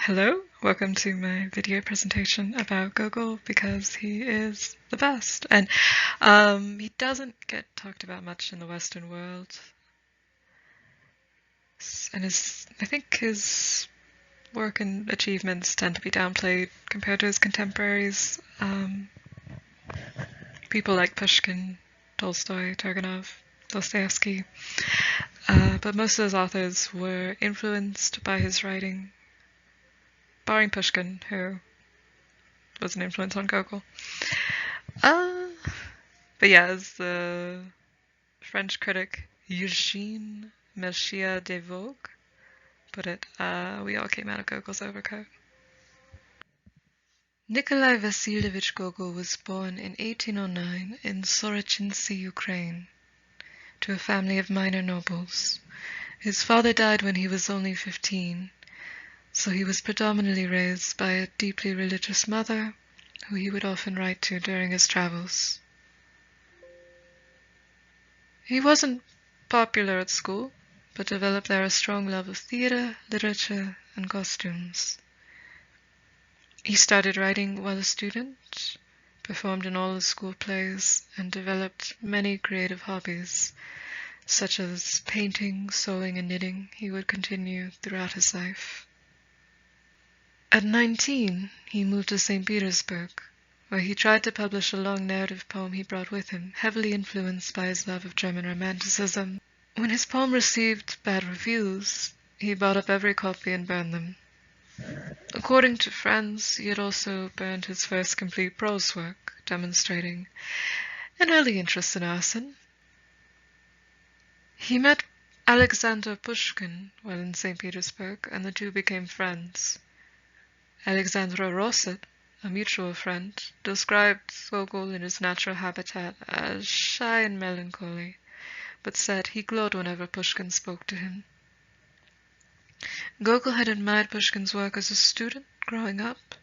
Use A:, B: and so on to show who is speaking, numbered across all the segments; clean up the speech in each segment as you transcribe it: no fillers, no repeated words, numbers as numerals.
A: Hello, welcome to my video presentation about Gogol because he is the best. And he doesn't get talked about much in the Western world. And I think his work and achievements tend to be downplayed compared to his contemporaries. People like Pushkin, Tolstoy, Turgenev, Dostoevsky. But most of those authors were influenced by his writing, barring Pushkin, who was an influence on Gogol. But yeah, as the French critic Eugène Mercier de Vogue put it, we all came out of Gogol's overcoat. Nikolai Vasilievich Gogol was born in 1809 in Sorochinsky, Ukraine, to a family of minor nobles. His father died when he was only 15, so he was predominantly raised by a deeply religious mother, who he would often write to during his travels. He wasn't popular at school, but developed there a strong love of theatre, literature, and costumes. He started writing while a student, performed in all the school plays, and developed many creative hobbies, such as painting, sewing, and knitting. He would continue throughout his life. At 19, he moved to St. Petersburg, where he tried to publish a long narrative poem he brought with him, heavily influenced by his love of German Romanticism. When his poem received bad reviews, he bought up every copy and burned them. According to friends, he had also burned his first complete prose work, demonstrating an early interest in arson. He met Alexander Pushkin while in St. Petersburg, and the two became friends. Alexandra Rosset, a mutual friend, described Gogol in his natural habitat as shy and melancholy, but said he glowed whenever Pushkin spoke to him. Gogol had admired Pushkin's work as a student growing up,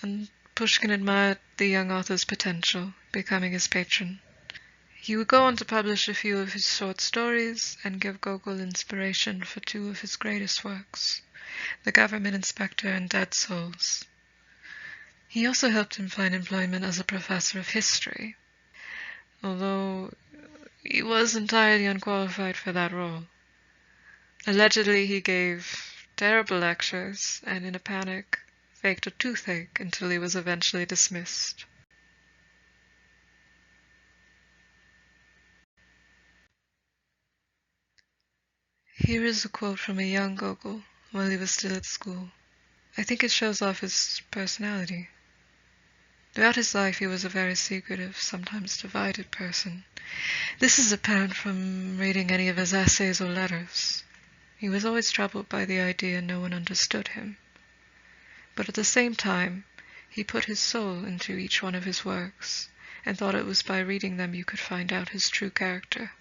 A: and Pushkin admired the young author's potential, becoming his patron. He would go on to publish a few of his short stories and give Gogol inspiration for two of his greatest works, The Government Inspector and Dead Souls. He also helped him find employment as a professor of history, although he was entirely unqualified for that role. Allegedly, he gave terrible lectures and, in a panic, faked a toothache until he was eventually dismissed. Here is a quote from a young Gogol while he was still at school. I think it shows off his personality. Throughout his life, he was a very secretive, sometimes divided person. This is apparent from reading any of his essays or letters. He was always troubled by the idea no one understood him. But at the same time, he put his soul into each one of his works, and thought it was by reading them you could find out his true character.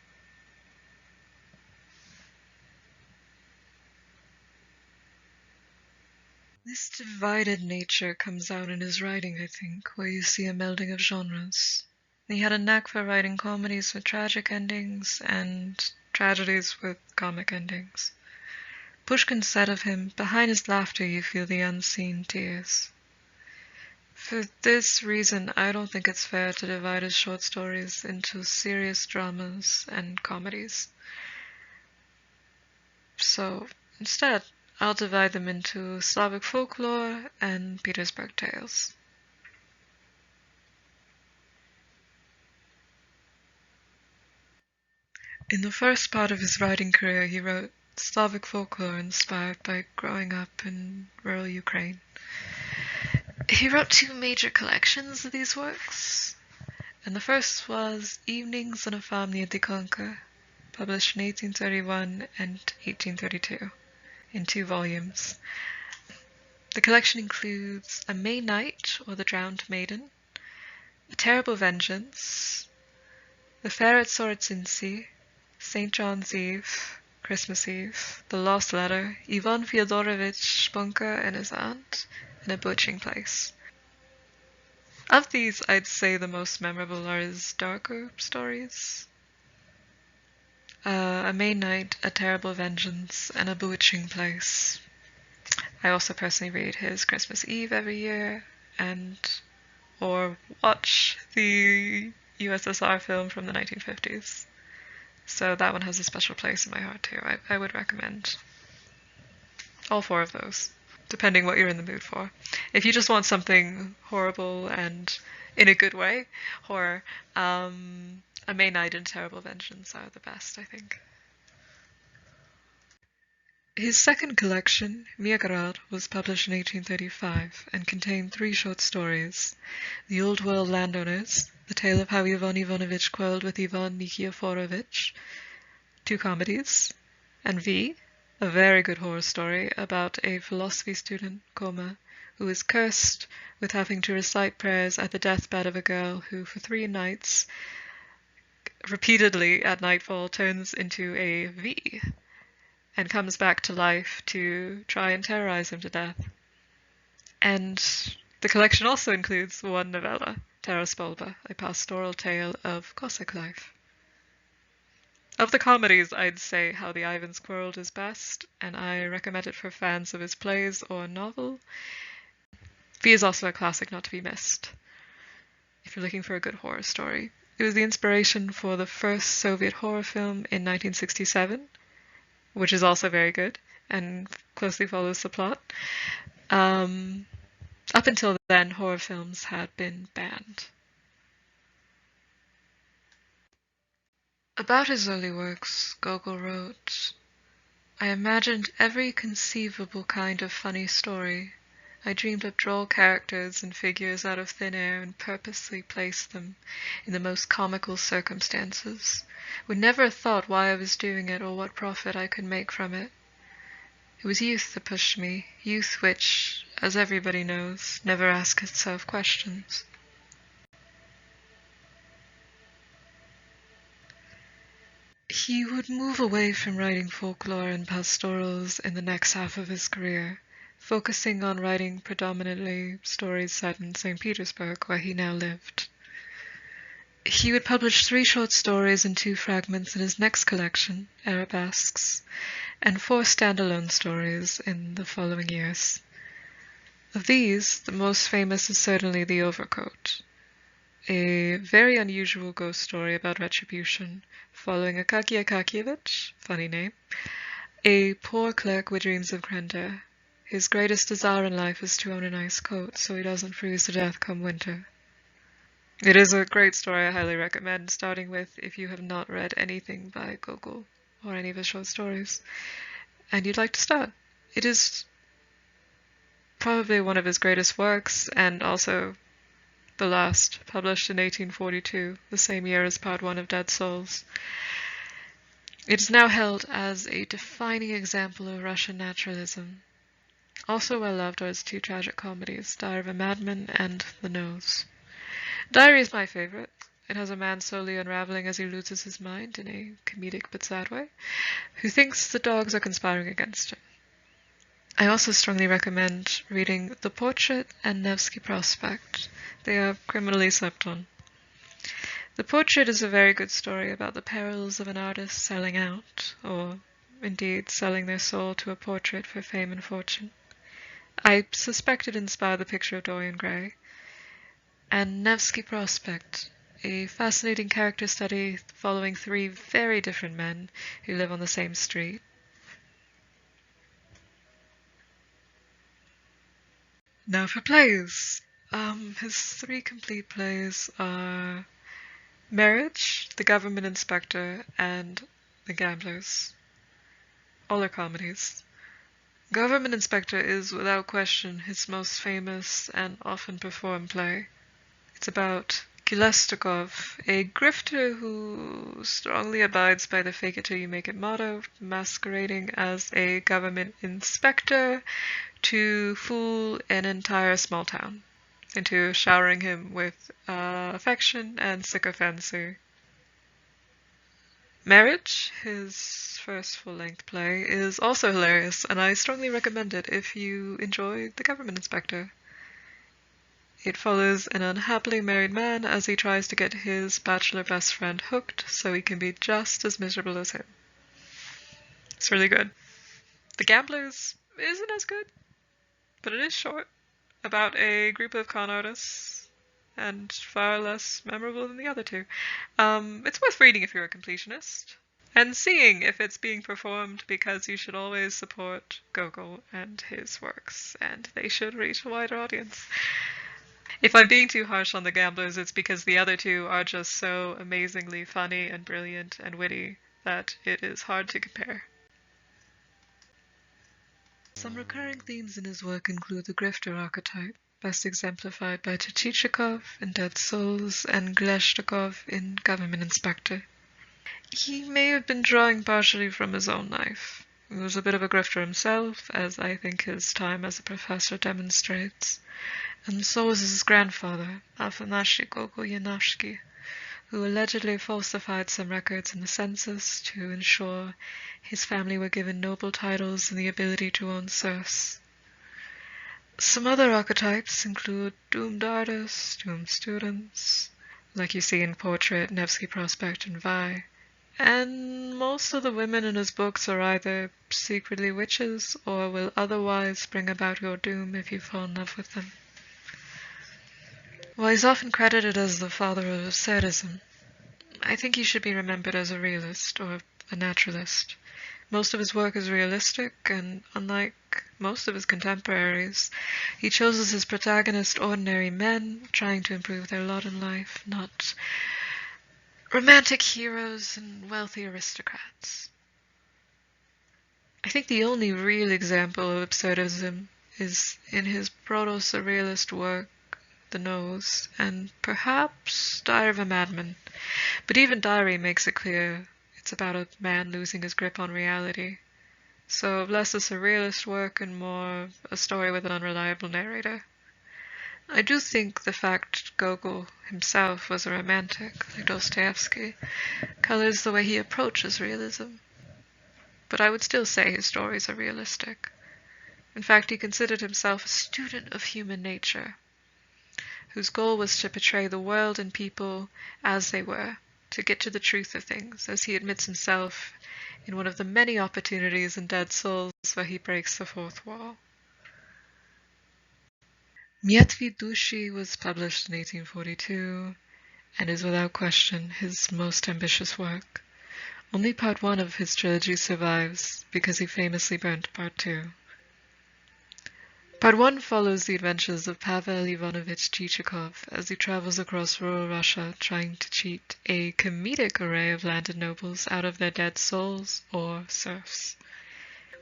A: This divided nature comes out in his writing, I think, where you see a melding of genres. He had a knack for writing comedies with tragic endings and tragedies with comic endings. Pushkin said of him, "Behind his laughter you feel the unseen tears." For this reason, I don't think it's fair to divide his short stories into serious dramas and comedies. So instead, I'll divide them into Slavic folklore and Petersburg tales. In the first part of his writing career, he wrote Slavic folklore inspired by growing up in rural Ukraine. He wrote two major collections of these works, and the first was Evenings on a Farm near Dikonka, published in 1831 and 1832. In 2 volumes. The collection includes A May Night, or The Drowned Maiden, A Terrible Vengeance, The Fair at Sorochinsky, St. John's Eve, Christmas Eve, The Lost Letter, Ivan Fyodorovich Spunka and his aunt, and A Butching Place. Of these, I'd say the most memorable are his darker stories. A May Night, A Terrible Vengeance, and A Bewitching Place. I also personally read his Christmas Eve every year, or watch the USSR film from the 1950s. So that one has a special place in my heart too. I would recommend all four of those, depending what you're in the mood for. If you just want something horrible and in a good way, horror, A May Night and Terrible Vengeance are the best, I think. His second collection, Magarshack, was published in 1835 and contained 3 short stories: The Old World Landowners, the tale of how Ivan Ivanovich quarreled with Ivan Nikiforovich, 2 comedies, and V, a very good horror story about a philosophy student, Koma, who is cursed with having to recite prayers at the deathbed of a girl who, for 3 nights, repeatedly at nightfall, turns into a V and comes back to life to try and terrorize him to death. And the collection also includes 1 novella, Terraspolba, a pastoral tale of Cossack life. Of the comedies, I'd say How the Ivans Quarreled is best, and I recommend it for fans of his plays or novel. V is also a classic not to be missed if you're looking for a good horror story. It was the inspiration for the first Soviet horror film in 1967, which is also very good and closely follows the plot. Up until then, horror films had been banned. About his early works, Gogol wrote, "I imagined every conceivable kind of funny story. I dreamed up droll characters and figures out of thin air and purposely placed them in the most comical circumstances, with never a thought why I was doing it or what profit I could make from it. It was youth that pushed me, youth which, as everybody knows, never asks itself questions." He would move away from writing folklore and pastorals in the next half of his career, focusing on writing predominantly stories set in St. Petersburg, where he now lived. He would publish 3 short stories and 2 fragments in his next collection, Arabesques, and 4 standalone stories in the following years. Of these, the most famous is certainly The Overcoat, a very unusual ghost story about retribution, following Akaky Akakievich, funny name, a poor clerk with dreams of grandeur. His greatest desire in life is to own a nice coat, so he doesn't freeze to death come winter. It is a great story I highly recommend, starting with if you have not read anything by Gogol or any of his short stories, and you'd like to start. It is probably one of his greatest works, and also the last, published in 1842, the same year as Part 1 of Dead Souls. It is now held as a defining example of Russian naturalism. Also well loved are his 2 tragic comedies, Diary of a Madman and The Nose. Diary is my favorite. It has a man slowly unraveling as he loses his mind in a comedic but sad way, who thinks the dogs are conspiring against him. I also strongly recommend reading The Portrait and Nevsky Prospect. They are criminally slept on. The Portrait is a very good story about the perils of an artist selling out, or indeed selling their soul to a portrait for fame and fortune. I suspect it inspired the picture of Dorian Gray. And Nevsky Prospect, a fascinating character study following 3 very different men who live on the same street. Now for plays. His 3 complete plays are Marriage, The Government Inspector, and The Gamblers. All are comedies. Government Inspector is without question his most famous and often performed play. It's about Kilestikov, a grifter who strongly abides by the fake it till you make it motto, masquerading as a government inspector to fool an entire small town into showering him with affection and sycophancy. Marriage, his first full-length play, is also hilarious, and I strongly recommend it if you enjoy The Government Inspector. It follows an unhappily married man as he tries to get his bachelor best friend hooked so he can be just as miserable as him. It's really good. The Gamblers isn't as good, but it is short, about a group of con artists, and far less memorable than the other two. It's worth reading if you're a completionist, and seeing if it's being performed, because you should always support Gogol and his works, and they should reach a wider audience. If I'm being too harsh on the gamblers, it's because the other two are just so amazingly funny and brilliant and witty that it is hard to compare. Some recurring themes in his work include the grifter archetype, best exemplified by Chichikov in Dead Souls and Gleshnikov in Government Inspector. He may have been drawing partially from his own life. He was a bit of a grifter himself, as I think his time as a professor demonstrates, and so was his grandfather, Afanasy Gogol-Yanashki, who allegedly falsified some records in the census to ensure his family were given noble titles and the ability to own serfs. Some other archetypes include doomed artists, doomed students, like you see in Portrait, Nevsky Prospect, and Vi. And most of the women in his books are either secretly witches or will otherwise bring about your doom if you fall in love with them. While he's often credited as the father of sadism, I think he should be remembered as a realist or a naturalist. Most of his work is realistic, and unlike most of his contemporaries, he chose as his protagonist ordinary men trying to improve their lot in life, not romantic heroes and wealthy aristocrats. I think the only real example of absurdism is in his proto-surrealist work, The Nose, and perhaps Diary of a Madman. But even Diary makes it clear it's about a man losing his grip on reality. So less a surrealist work and more a story with an unreliable narrator. I do think the fact Gogol himself was a romantic, like Dostoevsky, colors the way he approaches realism. But I would still say his stories are realistic. In fact, he considered himself a student of human nature, whose goal was to portray the world and people as they were, to get to the truth of things, as he admits himself in one of the many opportunities in Dead Souls where he breaks the fourth wall. Mrtvi Dushi was published in 1842 and is without question his most ambitious work. Only part 1 of his trilogy survives because he famously burnt part 2. Part 1 follows the adventures of Pavel Ivanovich Chichikov as he travels across rural Russia trying to cheat a comedic array of landed nobles out of their dead souls or serfs.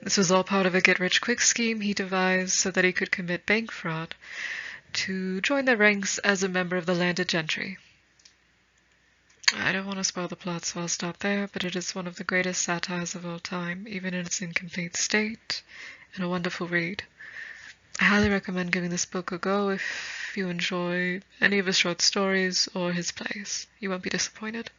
A: This was all part of a get-rich-quick scheme he devised so that he could commit bank fraud to join their ranks as a member of the landed gentry. I don't want to spoil the plot, so I'll stop there, but it is one of the greatest satires of all time, even in its incomplete state, and a wonderful read. I highly recommend giving this book a go if you enjoy any of his short stories or his plays. You won't be disappointed.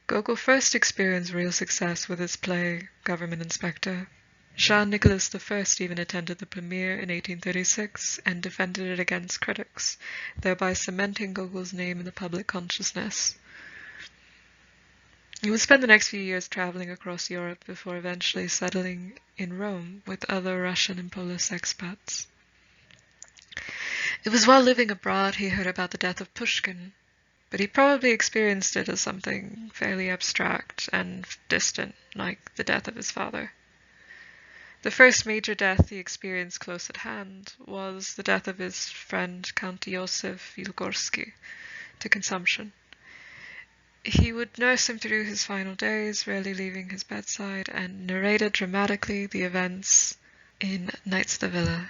A: Gogol first experienced real success with his play Government Inspector. Jean Nicolas I even attended the premiere in 1836 and defended it against critics, thereby cementing Gogol's name in the public consciousness. He would spend the next few years traveling across Europe before eventually settling in Rome with other Russian and Polish expats. It was while living abroad he heard about the death of Pushkin, but he probably experienced it as something fairly abstract and distant, like the death of his father. The first major death he experienced close at hand was the death of his friend Count Yosef Wilgorsky to consumption. He would nurse him through his final days, rarely leaving his bedside, and narrated dramatically the events in Knights of the Villa.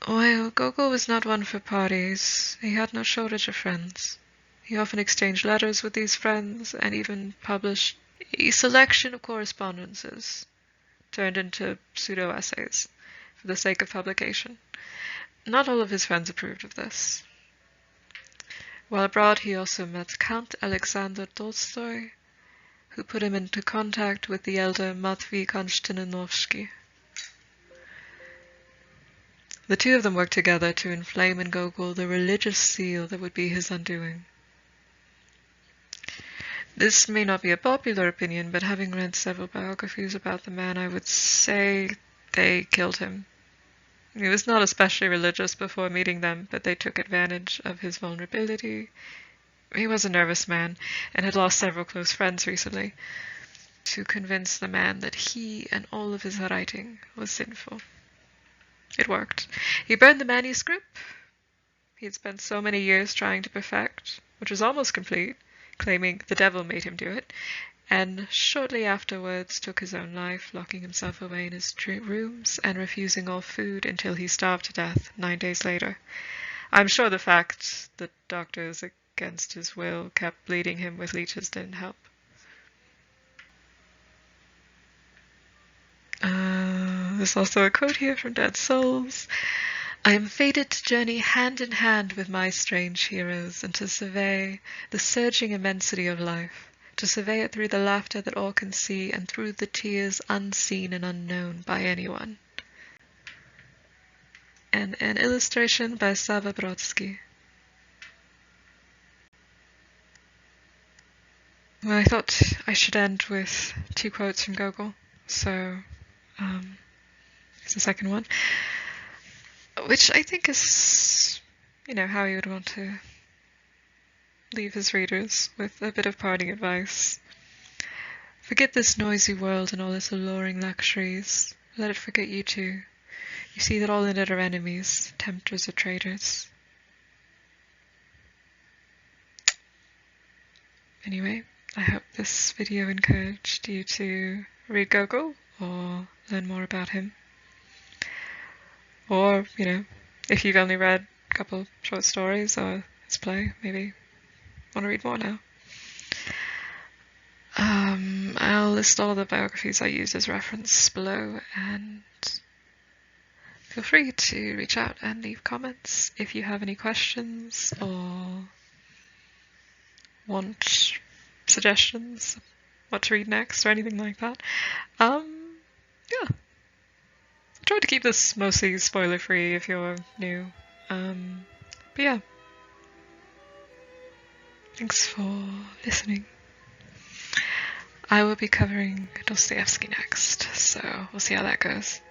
A: While Gogol was not one for parties, he had no shortage of friends. He often exchanged letters with these friends and even published a selection of correspondences turned into pseudo-essays for the sake of publication. Not all of his friends approved of this. While abroad, he also met Count Alexander Tolstoy, who put him into contact with the elder Matvei Konstantinovsky. The two of them worked together to inflame in Gogol the religious zeal that would be his undoing. This may not be a popular opinion, but having read several biographies about the man, I would say they killed him. He was not especially religious before meeting them, but they took advantage of his vulnerability. He was a nervous man and had lost several close friends recently, to convince the man that he and all of his writing was sinful. It worked. He burned the manuscript he had spent so many years trying to perfect, which was almost complete, claiming the devil made him do it, and shortly afterwards took his own life, locking himself away in his rooms and refusing all food until he starved to death 9 days later. I'm sure the fact that doctors, against his will, kept bleeding him with leeches didn't help. There's also a quote here from Dead Souls. I am fated to journey hand in hand with my strange heroes and to survey the surging immensity of life, to survey it through the laughter that all can see and through the tears unseen and unknown by anyone. And an illustration by Sava Brodsky. Well, I thought I should end with 2 quotes from Gogol, so here's the second one, which I think is, how he would want to leave his readers with a bit of parting advice. Forget this noisy world and all its alluring luxuries. Let it forget you too. You see that all in it are enemies, tempters or traitors. Anyway, I hope this video encouraged you to read Gogol or learn more about him. Or, if you've only read a couple short stories or his play, maybe want to read more now. I'll list all the biographies I used as reference below, and feel free to reach out and leave comments if you have any questions or want suggestions, what to read next or anything like that. Yeah. I tried to keep this mostly spoiler-free if you're new. But yeah. Thanks for listening. I will be covering Dostoevsky next, so we'll see how that goes.